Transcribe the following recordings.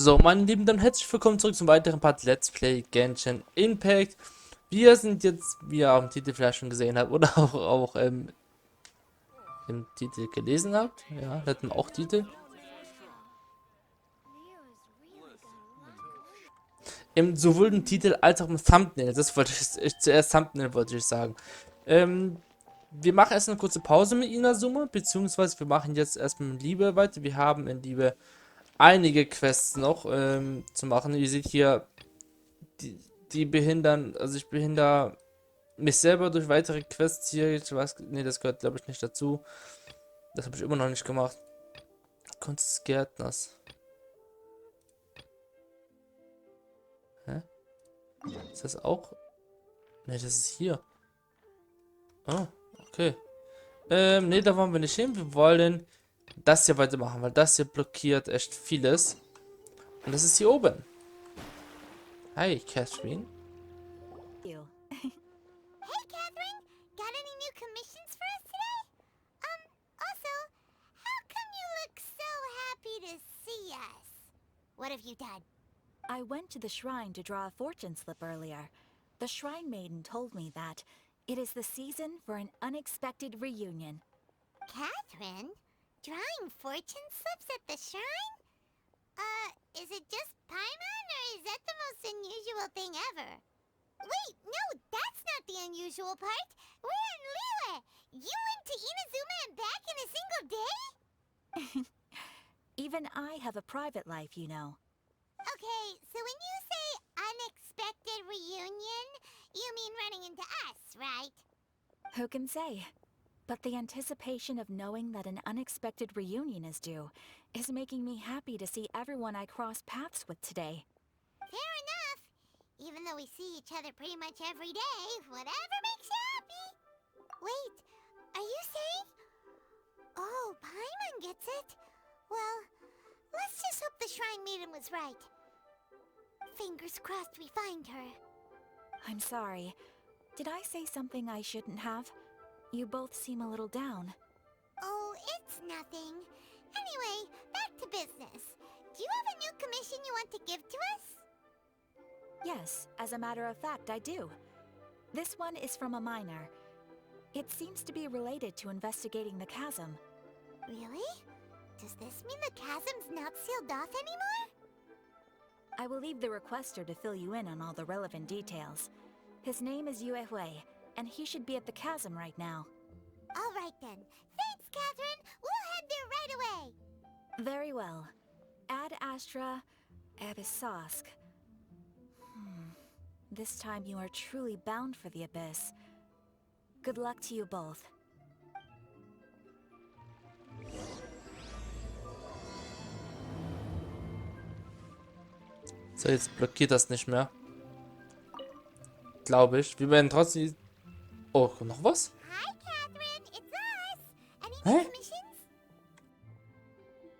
So, meine Lieben, dann herzlich willkommen zurück zum weiteren Part Let's Play Genshin Impact. Wir sind jetzt, wie ihr am Titel vielleicht schon gesehen habt, oder auch im Titel gelesen habt. Ja, hatten wir auch Titel. Sowohl im Titel als auch im Thumbnail. Das wollte ich zuerst Thumbnail wollte ich sagen. Ähm, Wir machen erst eine kurze Pause mit Inazuma, beziehungsweise wir machen jetzt erstmal mit Liebe weiter. Wir haben in Liebe einige Quests noch zu machen. Ihr seht hier, die, die behindern, also ich behindere mich selber durch weitere Quests hier. Ich weiß, nee, das gehört glaube ich nicht dazu. Das habe ich immer noch nicht gemacht. Kunst des Gärtners. Hä? Ist das auch? Ne, das ist hier. Oh, okay. Nee, da wollen wir nicht hin. Wir wollen das hier weitermachen, weil das hier blockiert echt vieles. Und das ist hier oben. Hi, Catherine. You. Hey, Catherine! Got any new commissions for us today? Also, how come you look so happy to see us? What have you done? I went to the shrine to draw a fortune slip earlier. The shrine maiden told me that it is the season for an unexpected reunion. Catherine? Drawing fortune slips at the shrine? Is it just Paimon, or is that the most unusual thing ever? Wait, no, that's not the unusual part. We're in Liyue! You went to Inazuma and back in a single day? Even I have a private life, you know. Okay, so when you say unexpected reunion, you mean running into us, right? Who can say? But the anticipation of knowing that an unexpected reunion is due is making me happy to see everyone I cross paths with today. Fair enough. Even though we see each other pretty much every day, whatever makes you happy. Wait, are you saying? Oh, Paimon gets it. Well, let's just hope the Shrine Maiden was right. Fingers crossed we find her. I'm sorry. Did I say something I shouldn't have? You both seem a little down. Oh, it's nothing. Anyway, back to business. Do you have a new commission you want to give to us? Yes, as a matter of fact, I do. This one is from a miner. It seems to be related to investigating the chasm. Really? Does this mean the chasm's not sealed off anymore? I will leave the requester to fill you in on all the relevant details. His name is Yue Hui, and he should be at the chasm right now. All right then. Thanks, Catherine. We'll head there right away. Very well. Ad Astra Abyssosk. This time you are truly bound for the abyss. Good luck to you both. So, jetzt blockiert das nicht mehr. Glaube ich. Wir werden trotzdem... Oh, noch was? Hi, Catherine. It's us. Any Huh? new commissions?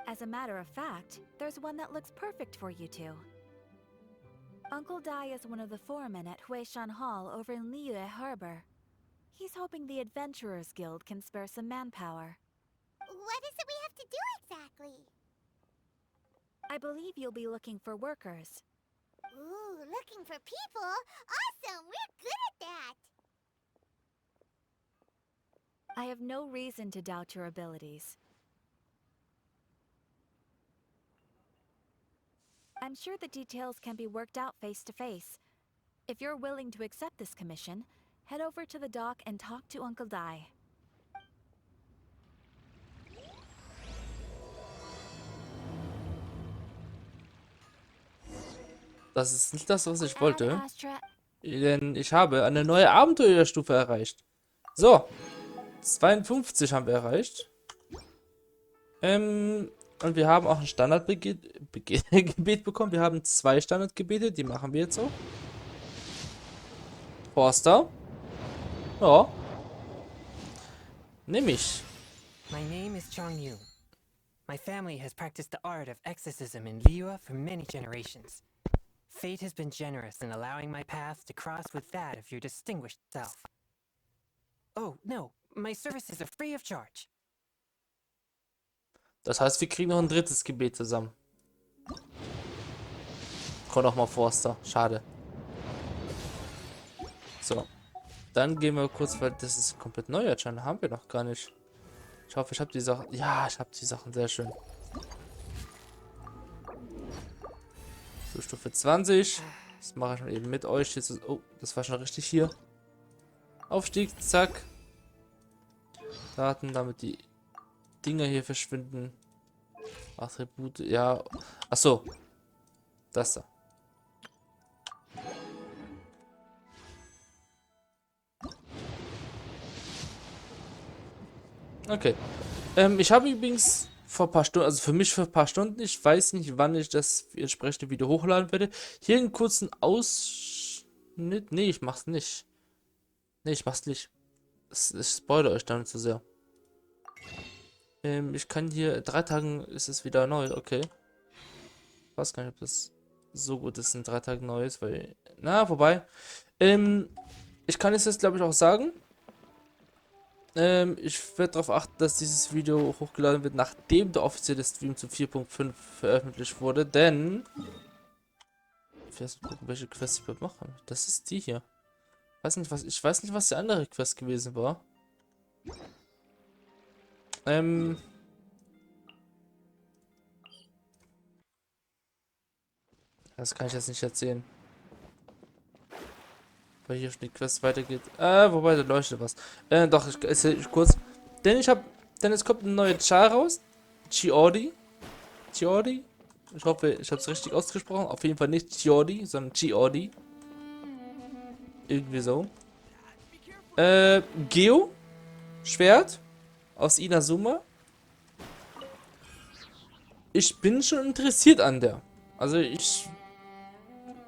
As a matter of fact, there's one that looks perfect for you two. Uncle Dai is one of the foremen at Huishan Hall over in Liyue Harbor. He's hoping the Adventurers Guild can spare some manpower. What is it we have to do exactly? I believe you'll be looking for workers. Ooh, looking for people? Awesome! We're good at that! I have no reason to doubt your abilities. I'm sure the details can be worked out face to face. If you're willing to accept this commission, head over to the dock and talk to Uncle Dai. Das ist nicht das, was ich Ad wollte. Astra. Denn ich habe eine neue Abenteuerstufe erreicht. So. 52 haben wir erreicht. Und wir haben auch ein Gebet bekommen. Wir haben 2 Standardgebete, die machen wir jetzt auch. Forster. Ja. Nehme ich. My name is Changyu. My family has practiced the art of exorcism in Liyue for many generations. Fate has been generous in allowing my path to cross with that of your distinguished self. Oh, no, my services are free of charge. Das heißt, wir kriegen noch ein drittes Gebet zusammen. Komm doch mal Forster. Schade. So. Dann gehen wir kurz, weil das ist komplett neu anscheinend. Haben wir noch gar nicht. Ich hoffe, ich habe die Sachen. Ja, ich habe die Sachen. Sehr schön. So, Stufe 20. Das mache ich schon eben mit euch. Jetzt ist, oh, das war schon richtig hier. Aufstieg, zack. Daten, damit die Dinger hier verschwinden. Attribute, ja. Achso. Das da. Okay. Ich habe übrigens vor ein paar Stunden, also für mich für ein paar Stunden, ich weiß nicht, wann ich das entsprechende Video hochladen werde. Hier einen kurzen Ausschnitt. Nee, ich mach's nicht. Nee, ich mach's nicht. Ich spoilere euch damit zu sehr. Ich kann hier, 3 Tagen ist es wieder neu, okay. Ich weiß gar nicht, ob das so gut ist, in 3 Tagen neu ist, weil, na, wobei. Ich kann es jetzt, glaube ich, auch sagen. Ich werde darauf achten, dass dieses Video hochgeladen wird, nachdem der offizielle Stream zu 4.5 veröffentlicht wurde, denn... Ich will erst mal gucken, welche Quest ich überhaupt mache. Das ist die hier. Ich weiß nicht, was die andere Quest gewesen war. Das kann ich jetzt nicht erzählen. Weil hier schon die Quest weitergeht. Wobei, da leuchtet was. Doch, ich erzähle kurz. Denn es kommt ein neuer Char raus. Chiori. Chiori. Ich hoffe, ich habe es richtig ausgesprochen. Auf jeden Fall nicht Chiori, sondern Chiori. Irgendwie so. Geo. Schwert. Aus Inazuma. Ich bin schon interessiert an der. Also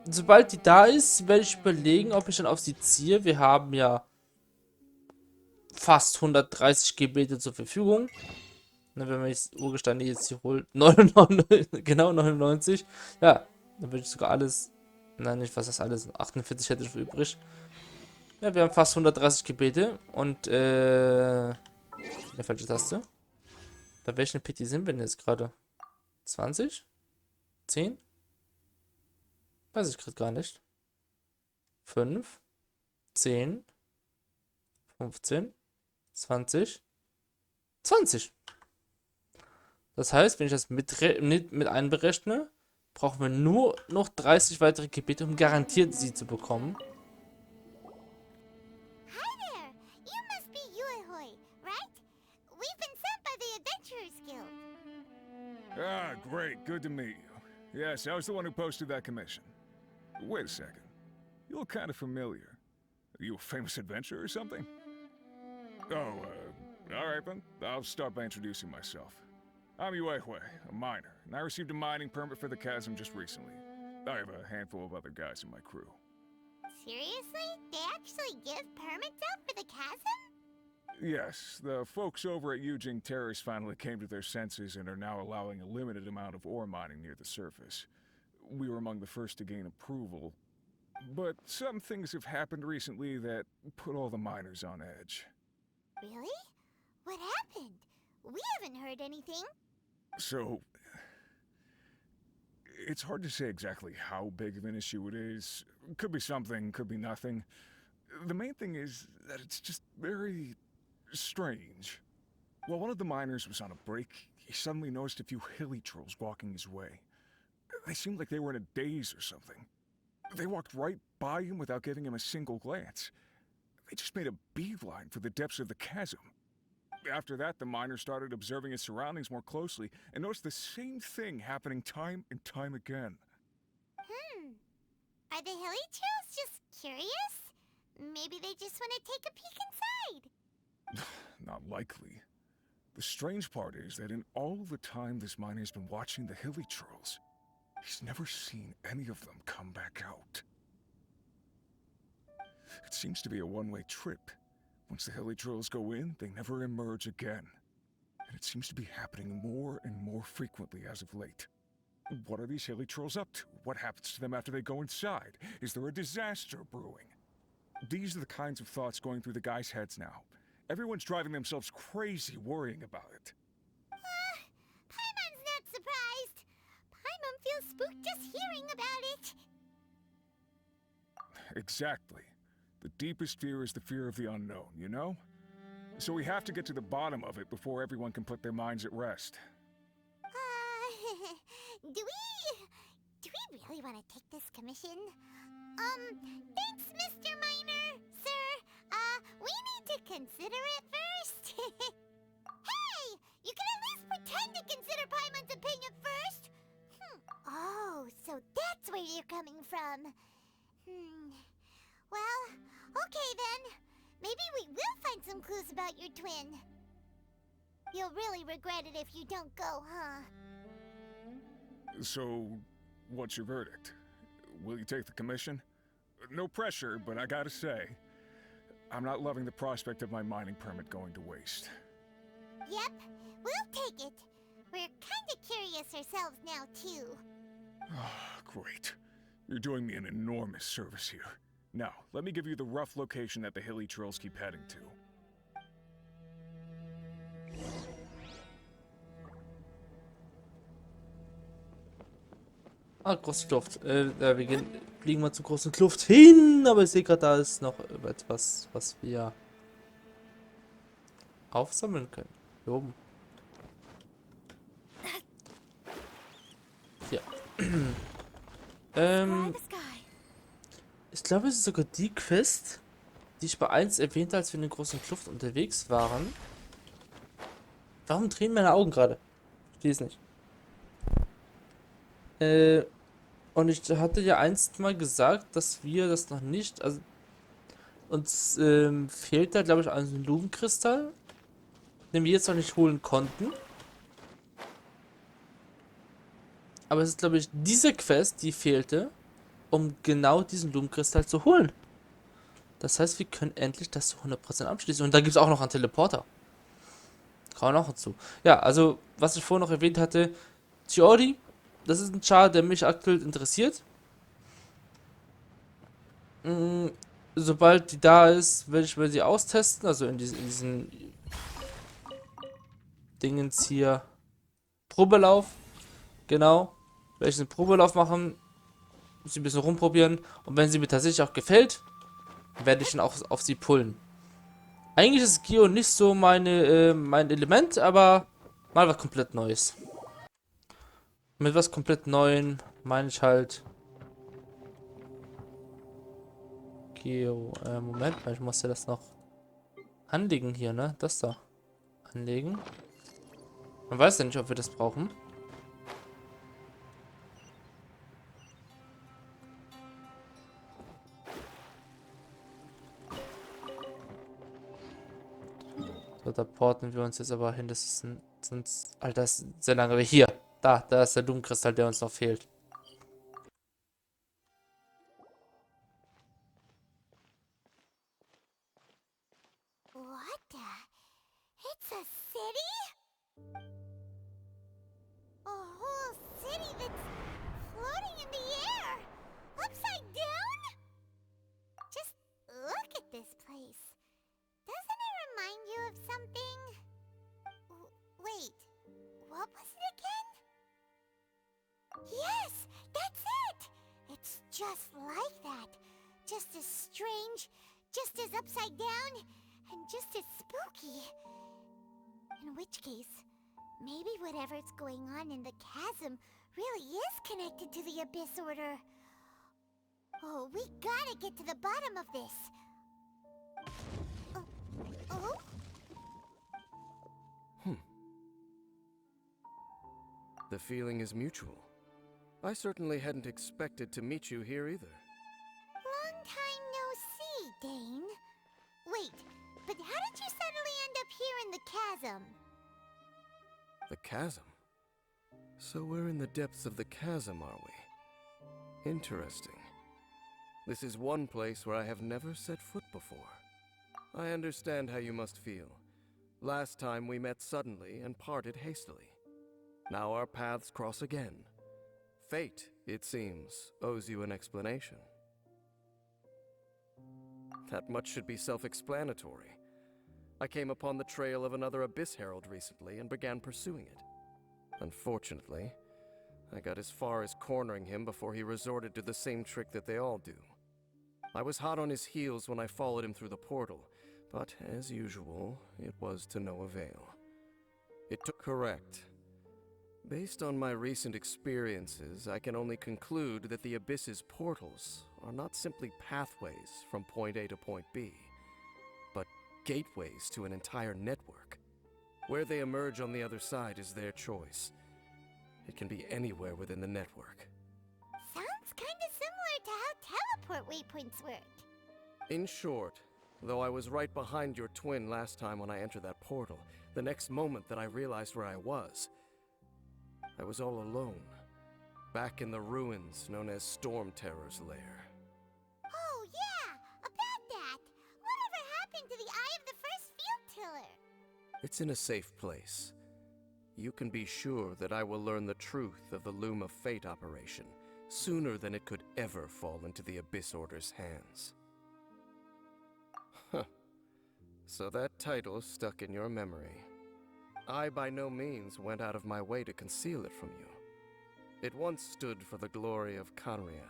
sobald die da ist, werde ich überlegen, ob ich dann auf sie ziehe. Wir haben ja fast 130 Gebete zur Verfügung. Ne, wenn man jetzt Urgesteine jetzt hier holt. 99, genau 99. Ja, dann würde ich sogar alles. Nein, nicht was das alles. 48 hätte ich für übrig. Ja, wir haben fast 130 Gebete. Und, eine falsche Taste. Bei welchen PT sind wir denn jetzt gerade? 20? 10? Weiß ich gerade gar nicht. 5, 10, 15, 20, 20. Das heißt, wenn ich das mit einberechne, brauchen wir nur noch 30 weitere Gebete, um garantiert sie zu bekommen. Hi there! You must be Yuehoi, right? We've been sent by the Adventurers Guild. Ah, great. Good to meet you. Yes, I was the one who posted that commission. Wait a second. You look kind of familiar. Are you a famous adventurer or something? Oh, alright then. I'll start by introducing myself. I'm Yuehue, a miner, and I received a mining permit for the chasm just recently. I have a handful of other guys in my crew. Seriously? They actually give permits out for the chasm? Yes, the folks over at Yujing Terrace finally came to their senses and are now allowing a limited amount of ore mining near the surface. We were among the first to gain approval, but some things have happened recently that put all the miners on edge. Really? What happened? We haven't heard anything. So, it's hard to say exactly how big of an issue it is. Could be something, could be nothing. The main thing is that it's just very strange. While one of the miners was on a break, he suddenly noticed a few hilly trolls walking his way. They seemed like they were in a daze or something. They walked right by him without giving him a single glance. They just made a beeline for the depths of the chasm. After that, the miner started observing his surroundings more closely and noticed the same thing happening time and time again. Are the hilly trolls just curious? Maybe they just want to take a peek inside. Not likely. The strange part is that in all the time this miner's been watching the hilly trolls, he's never seen any of them come back out. It seems to be a one-way trip. Once the hilly trolls go in, they never emerge again. And it seems to be happening more and more frequently as of late. What are these hilly trolls up to? What happens to them after they go inside? Is there a disaster brewing? These are the kinds of thoughts going through the guys' heads now. Everyone's driving themselves crazy worrying about it. Paimon's not surprised. Paimon feels spooked just hearing about it. Exactly. The deepest fear is the fear of the unknown, you know? So we have to get to the bottom of it before everyone can put their minds at rest. Do we really want to take this commission? Thanks, Mr. Miner, sir. We need to consider it first. Hey, you can at least pretend to consider Paimon's opinion first. Oh, so that's where you're coming from. Well, okay then. Maybe we will find some clues about your twin. You'll really regret it if you don't go, huh? So, what's your verdict? Will you take the commission? No pressure, but I gotta say, I'm not loving the prospect of my mining permit going to waste. Yep, we'll take it. We're kinda curious ourselves now, too. Great. You're doing me an enormous service here. Now, let me give you the rough location that the hilly trails keep heading to. Große Kluft. Fliegen wir zur großen Kluft hin, aber ich sehe gerade, da ist noch etwas, was wir aufsammeln können. Hier oben. Ja. Ich glaube, es ist sogar die Quest, die ich bei 1 erwähnte, als wir in der großen Kluft unterwegs waren. Warum drehen meine Augen gerade? Ich verstehe es nicht. Und ich hatte ja einst mal gesagt, dass wir das noch nicht, also uns fehlt da, glaube ich, ein Lumenkristall, den wir jetzt noch nicht holen konnten. Aber es ist, glaube ich, diese Quest, die fehlte, um genau diesen Lumenkristall zu holen. Das heißt, wir können endlich das zu 100% abschließen. Und da gibt es auch noch einen Teleporter. Kann auch dazu. Ja, also, was ich vorhin noch erwähnt hatte, Theorie. Das ist ein Char, der mich aktuell interessiert. Sobald die da ist, werde ich sie austesten. Also in diesen Dingens hier. Probelauf. Genau. Werde ich einen Probelauf machen. Sie ein bisschen rumprobieren. Und wenn sie mir tatsächlich auch gefällt, werde ich dann auch auf sie pullen. Eigentlich ist Geo nicht so mein Element, aber mal was komplett Neues. Mit was komplett Neuem meine ich halt. Geo, Moment, ich muss ja das noch anlegen hier, ne? Das da. Anlegen. Man weiß ja nicht, ob wir das brauchen. So, da porten wir uns jetzt aber hin. Das ist sonst. Alter, das ist sehr lange. Aber hier. Da ist der Blumenkristall, der uns noch fehlt. What the? It's a city? A whole city that's floating in the air? Upside down? Just look at this place. Doesn't it remind you of something? Wait, what was it again? Yes, that's it! It's just like that. Just as strange, just as upside down, and just as spooky. In which case, maybe whatever's going on in the chasm really is connected to the Abyss Order. Oh, we gotta get to the bottom of this. Oh? The feeling is mutual. I certainly hadn't expected to meet you here either. Long time no see, Dane. Wait, but how did you suddenly end up here in the chasm? The chasm? So we're in the depths of the chasm, are we? Interesting. This is one place where I have never set foot before. I understand how you must feel. Last time we met suddenly and parted hastily. Now our paths cross again. Fate, it seems, owes you an explanation. That much should be self-explanatory. I came upon the trail of another Abyss Herald recently and began pursuing it. Unfortunately, I got as far as cornering him before he resorted to the same trick that they all do. I was hot on his heels when I followed him through the portal, but as usual, it was to no avail. It took correct. Based on my recent experiences, I can only conclude that the Abyss's portals are not simply pathways from point A to point B, but gateways to an entire network. Where they emerge on the other side is their choice. It can be anywhere within the network. Sounds kinda similar to how teleport waypoints work. In short, though I was right behind your twin last time when I entered that portal, the next moment that I realized where I was all alone, back in the ruins known as Storm Terror's lair. Oh yeah, about that. Whatever happened to the Eye of the First Field Tiller? It's in a safe place. You can be sure that I will learn the truth of the Loom of Fate operation sooner than it could ever fall into the Abyss Order's hands. Huh. So that title stuck in your memory. I by no means went out of my way to conceal it from you. It once stood for the glory of Kanria,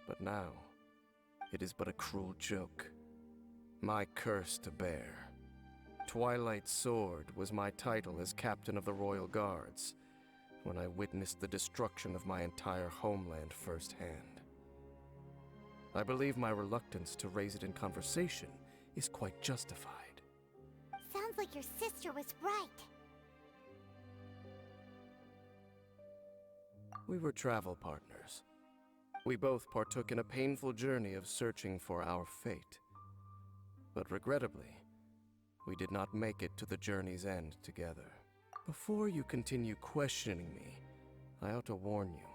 but now it is but a cruel joke. My curse to bear. Twilight Sword was my title as captain of the Royal Guards when I witnessed the destruction of my entire homeland firsthand. I believe my reluctance to raise it in conversation is quite justified. Sounds like your sister was right. We were travel partners. We both partook in a painful journey of searching for our fate. But regrettably, we did not make it to the journey's end together. Before you continue questioning me, I ought to warn you.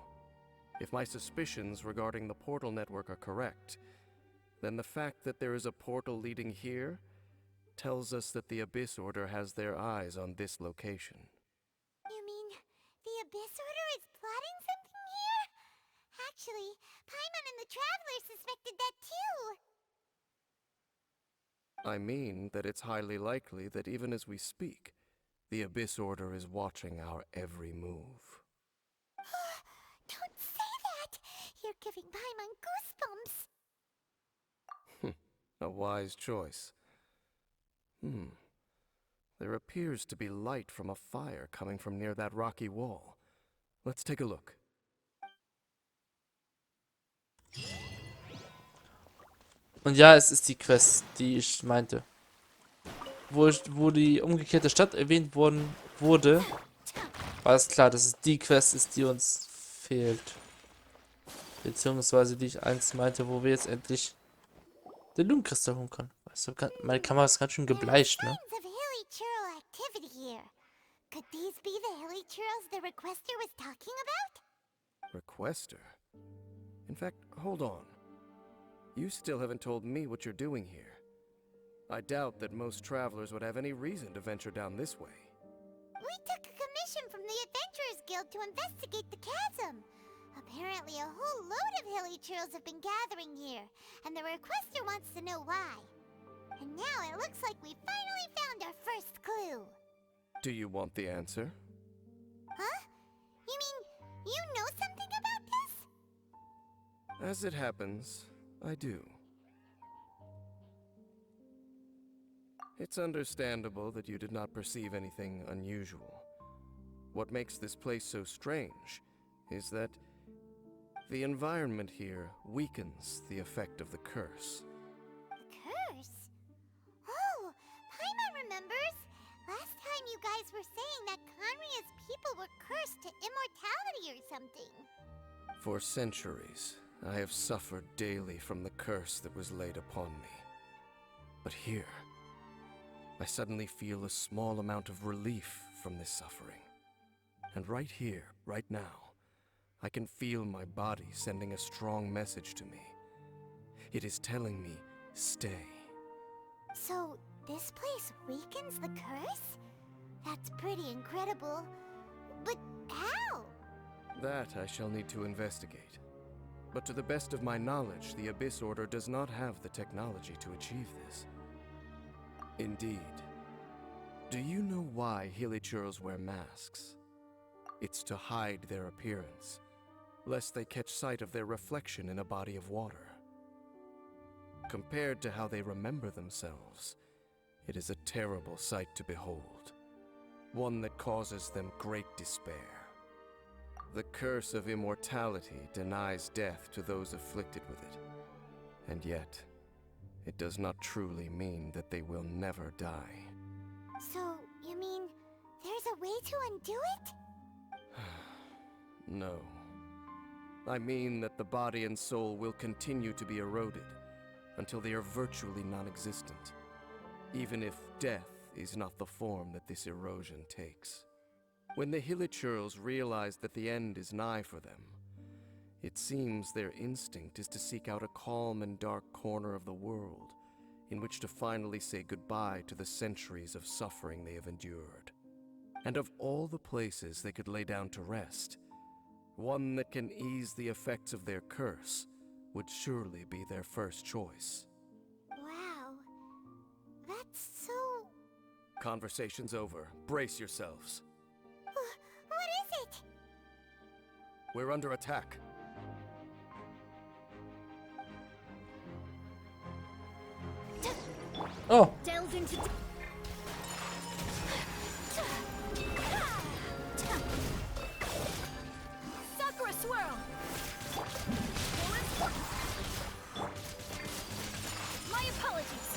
If my suspicions regarding the portal network are correct, then the fact that there is a portal leading here tells us that the Abyss Order has their eyes on this location. You mean the Abyss Order is plotting something here? Actually, Paimon and the Traveler suspected that too. I mean that it's highly likely that even as we speak, the Abyss Order is watching our every move. Don't say that! You're giving Paimon goosebumps. A wise choice. There appears to be light from a fire coming from near that rocky wall. Let's take a look. Und ja, es ist die Quest, die ich meinte. Wo die umgekehrte Stadt erwähnt wurde, war es klar, dass es die Quest ist, die uns fehlt. Beziehungsweise die ich einst meinte, wo wir jetzt endlich den Loom-Kristall holen können. Weißt du, meine Kamera ist ganz schön gebleicht, ne? Signs of Hilly-churl activity here. Could these be the Hilly-churls the Requester was talking about? Requester? In fact, hold on. You still haven't told me what you're doing here. I doubt that most travelers would have any reason to venture down this way. We took a commission from the Adventurers Guild to investigate the chasm. Apparently a whole load of Hilly-churls have been gathering here, and the Requester wants to know why. And now it looks like we finally found our first clue. Do you want the answer? Huh? You mean, you know something about this? As it happens, I do. It's understandable that you did not perceive anything unusual. What makes this place so strange is that the environment here weakens the effect of the curse. Curse? Oh, Paimon remembers. Last time you guys were saying that Kanria's people were cursed to immortality or something. For centuries, I have suffered daily from the curse that was laid upon me. But here, I suddenly feel a small amount of relief from this suffering. And right here, right now, I can feel my body sending a strong message to me. It is telling me, stay. So, this place weakens the curse? That's pretty incredible. But how? That I shall need to investigate. But to the best of my knowledge, the Abyss Order does not have the technology to achieve this. Indeed. Do you know why Hilly-churls wear masks? It's to hide their appearance, lest they catch sight of their reflection in a body of water. Compared to how they remember themselves, it is a terrible sight to behold, one that causes them great despair. The curse of immortality denies death to those afflicted with it, and yet, it does not truly mean that they will never die. So, you mean there's a way to undo it? No. I mean that the body and soul will continue to be eroded until they are virtually non-existent, even if death is not the form that this erosion takes. When the Hilichurls realize that the end is nigh for them, it seems their instinct is to seek out a calm and dark corner of the world in which to finally say goodbye to the centuries of suffering they have endured. And of all the places they could lay down to rest, one that can ease the effects of their curse would surely be their first choice. Wow. That's so... Conversation's over. Brace yourselves. What is it? We're under attack. Oh, Delve into... Sakura swirl! My apologies!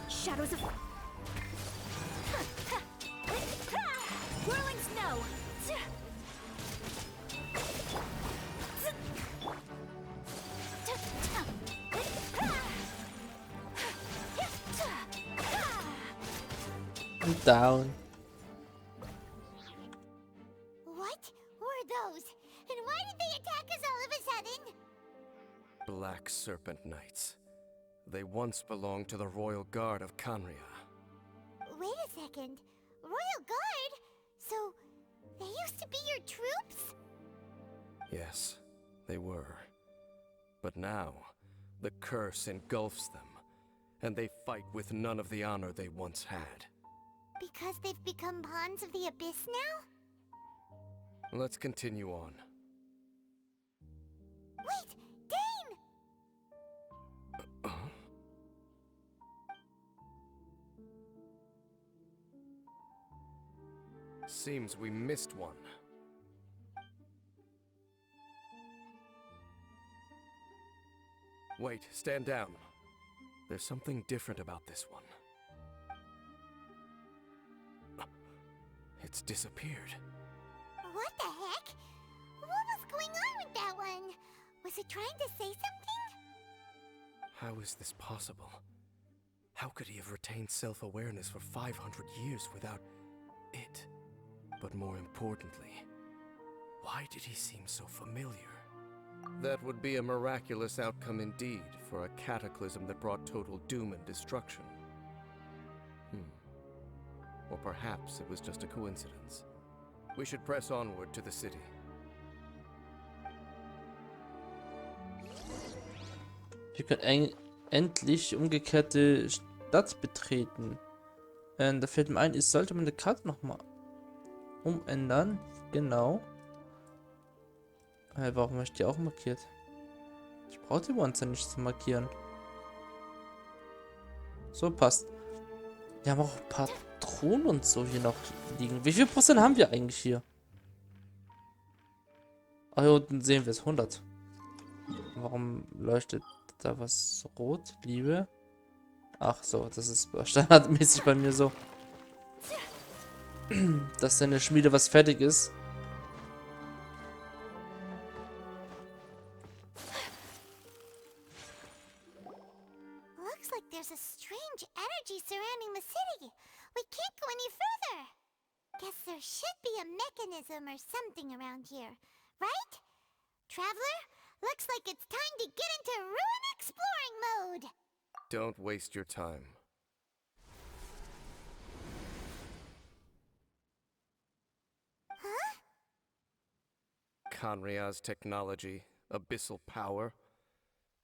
Shadows of... Whirling snow! I'm down. What were those? And why did they attack us all of a sudden? Black Serpent Knights. They once belonged to the Royal Guard of Kanria. Wait a second. Royal Guard? So, they used to be your troops? Yes, they were. But now, the curse engulfs them, and they fight with none of the honor they once had. Because they've become pawns of the Abyss now? Let's continue on. Wait! Dane! Seems we missed one. Wait, stand down. There's something different about this one. It's disappeared. What the heck? What was going on with that one? Was it trying to say something? How is this possible? How could he have retained self-awareness for 500 years without it? But more importantly, why did he seem so familiar? That would be a miraculous outcome indeed for a cataclysm that brought total doom and destruction. Or perhaps it was just a coincidence. We should press onward to the city. Wir können endlich umgekehrte Stadt betreten. Da fällt mir ein, ich sollte meine Karte nochmal umändern. Genau. Warum habe ich die auch markiert? Ich brauche die Monster nicht zu markieren. So, passt. Wir haben auch ein paar Thronen und so hier noch liegen. Wie viel Prozent haben wir eigentlich hier? Ah, hier unten sehen wir es. 100. Warum leuchtet da was rot? Liebe. Ach so, das ist standardmäßig bei mir so. Dass in der Schmiede was fertig ist. Looks like there's a strange energy surrounding the city. We can't go any further. Guess there should be a mechanism or something around here, right? Traveler, looks like it's time to get into ruin exploring mode. Don't waste your time. Huh? Kanria's technology, abyssal power.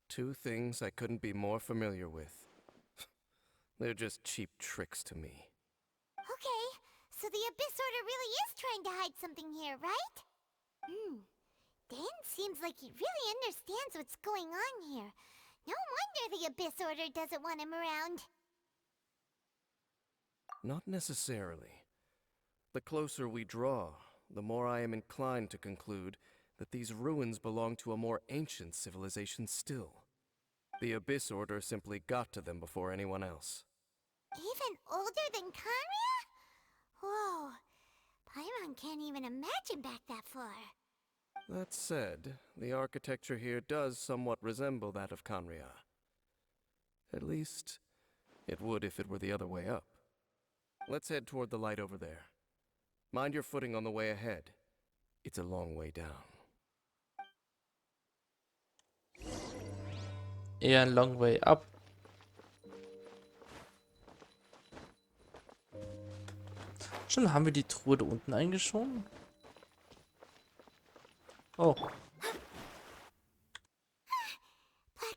Two things I couldn't be more familiar with. They're just cheap tricks to me. Okay, so the Abyss Order really is trying to hide something here, right? Dan seems like he really understands what's going on here. No wonder the Abyss Order doesn't want him around. Not necessarily. The closer we draw, the more I am inclined to conclude that these ruins belong to a more ancient civilization still. The Abyss Order simply got to them before anyone else. Even older than Conria? Whoa, Paimon can't even imagine back that far. That said, the architecture here does somewhat resemble that of Conria. At least, it would if it were the other way up. Let's head toward the light over there. Mind your footing on the way ahead. It's a long way down. Eher ein long way up. Schon haben wir die Truhe da unten eingeschoben? Oh. Black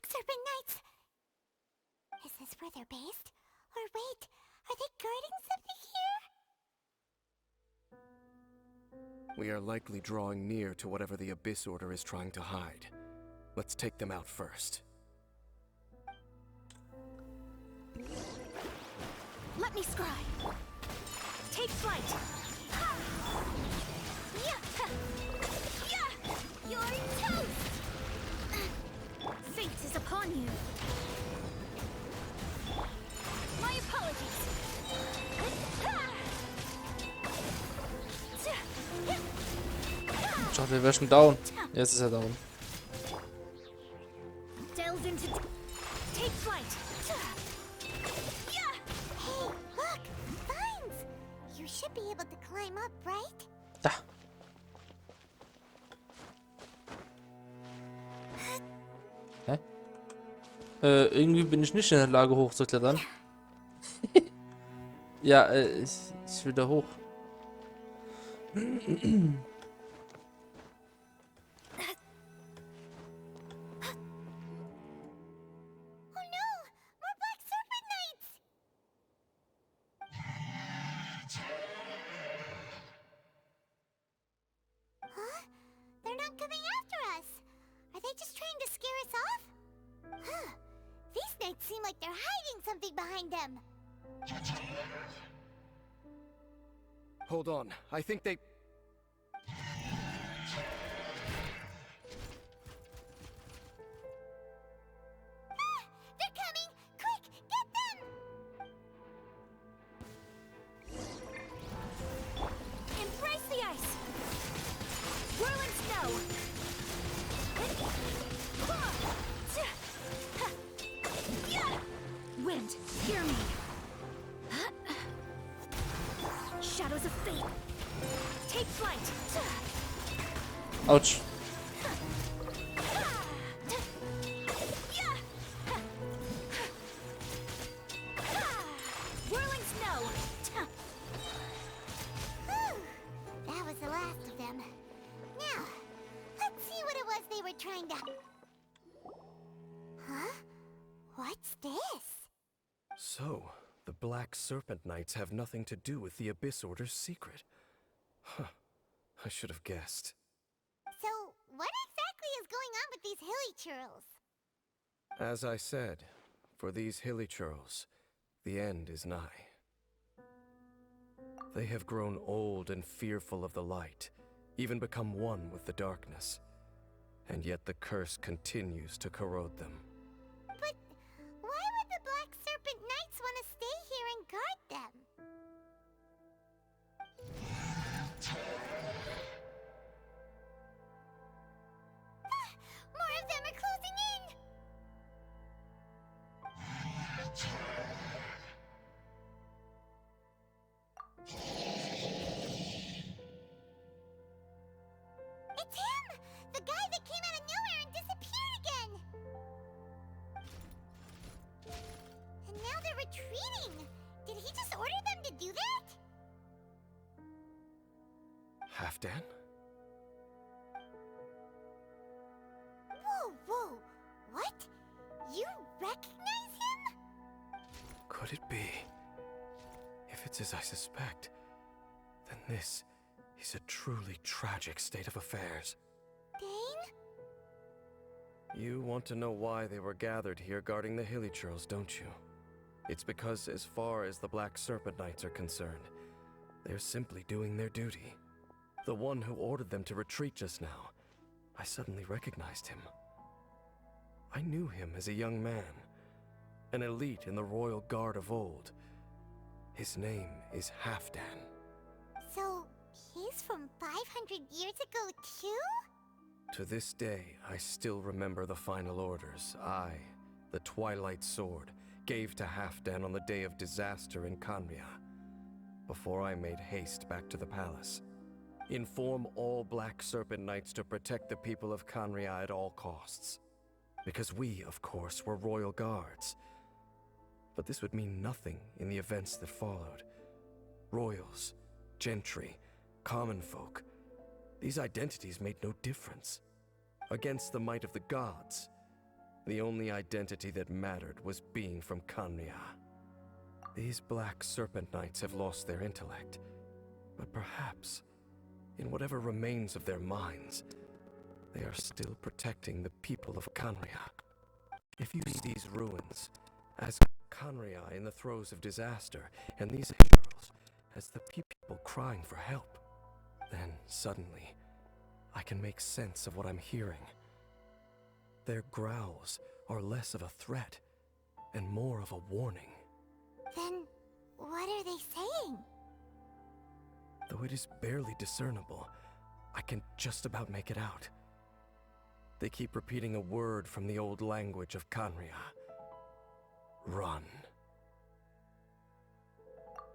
Serpent Knights! Is this where they're based? Or wait, are they guarding something here? We are likely drawing near to whatever the Abyss Order is trying to hide. Let's take them out first. Let me scry. Take flight. You're toast! Fate is upon you. My apologies. Ich dachte, wir wären schon down. Jetzt ist er down. Delve into. Take flight. Hey, look! Vines! You should be able to climb up, right? Da. Hä? Irgendwie bin ich nicht in der Lage hochzuklettern. Ja, ich will da hoch. Oh no! More Black Serpent Knights! Huh? They're not coming after us! Are they just trying to scare us off? Huh. These knights seem like they're hiding something behind them. Hold on, I think they... Ah! They're coming! Quick, get them! Embrace the ice. Whirling snow. Wind, hear me. Shadows of fate. Take flight. Autsch. Whirling snow. Whew. That was the last of them. Now, let's see what it was they were trying to... Huh? What's this? So, the Black Serpent Knights have nothing to do with the Abyss Order's secret. Huh. I should have guessed. So, what exactly is going on with these hilly churls? As I said, for these hilly churls, the end is nigh. They have grown old and fearful of the light, even become one with the darkness. And yet the curse continues to corrode them. But why would the Black Serpent Knights want to stay here and guard them? Ah, more of them are closing in! It's him! The guy that came out of nowhere and disappeared again! And now they're retreating! Did he just order them to do that? Halfdan? Whoa, whoa! What? You recognize him? could it be? If it's as I suspect, then this is a truly tragic state of affairs. Dane? You want to know why they were gathered here guarding the hilly churls, don't you? It's because as far as the Black Serpent Knights are concerned, they're simply doing their duty. The one who ordered them to retreat just now, I suddenly recognized him. I knew him as a young man, an elite in the royal guard of old. His name is Halfdan. So, he's from 500 years ago too? To this day, I still remember the final orders I, the Twilight Sword, gave to Halfdan on the day of disaster in Kanria, before I made haste back to the palace. Inform all Black Serpent Knights to protect the people of Kanria at all costs. Because we, of course, were royal guards. But this would mean nothing in the events that followed. Royals, gentry, common folk, these identities made no difference. Against the might of the gods, the only identity that mattered was being from Kanria. These Black Serpent Knights have lost their intellect, but perhaps, in whatever remains of their minds, they are still protecting the people of Kanria. If you see these ruins as Kanria in the throes of disaster, and these girls as the people crying for help, then suddenly I can make sense of what I'm hearing. Their growls are less of a threat and more of a warning. Then, what are they saying? Though it is barely discernible, I can just about make it out. They keep repeating a word from the old language of Kanria. Run.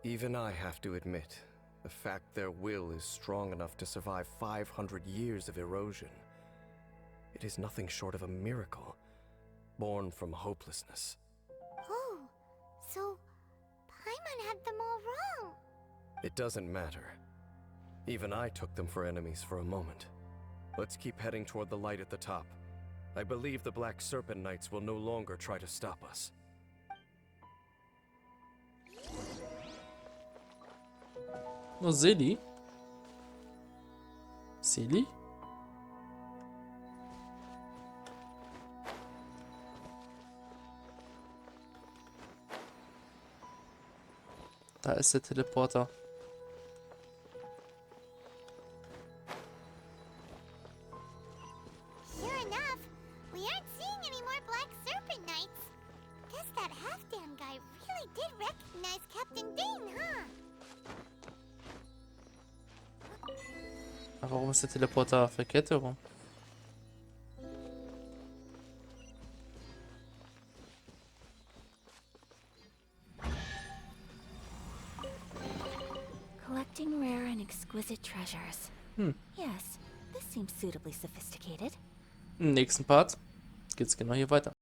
Even I have to admit, the fact their will is strong enough to survive 500 years of erosion. It is nothing short of a miracle, born from hopelessness. Oh, so Paimon had them all wrong. It doesn't matter. Even I took them for enemies for a moment. Let's keep heading toward the light at the top. I believe the Black Serpent Knights will no longer try to stop us. No, Silly? Silly? Da ist der Teleporter. Sure enough, we aren't seeing any more Black Serpent Knights. Guess that Halfdan guy really did recognize Captain Dane, huh? Aber warum ist der Teleporter verkehrt herum? Collecting rare and exquisite treasures. Yes, this seems suitably sophisticated. Im nächsten Part geht's genau hier weiter.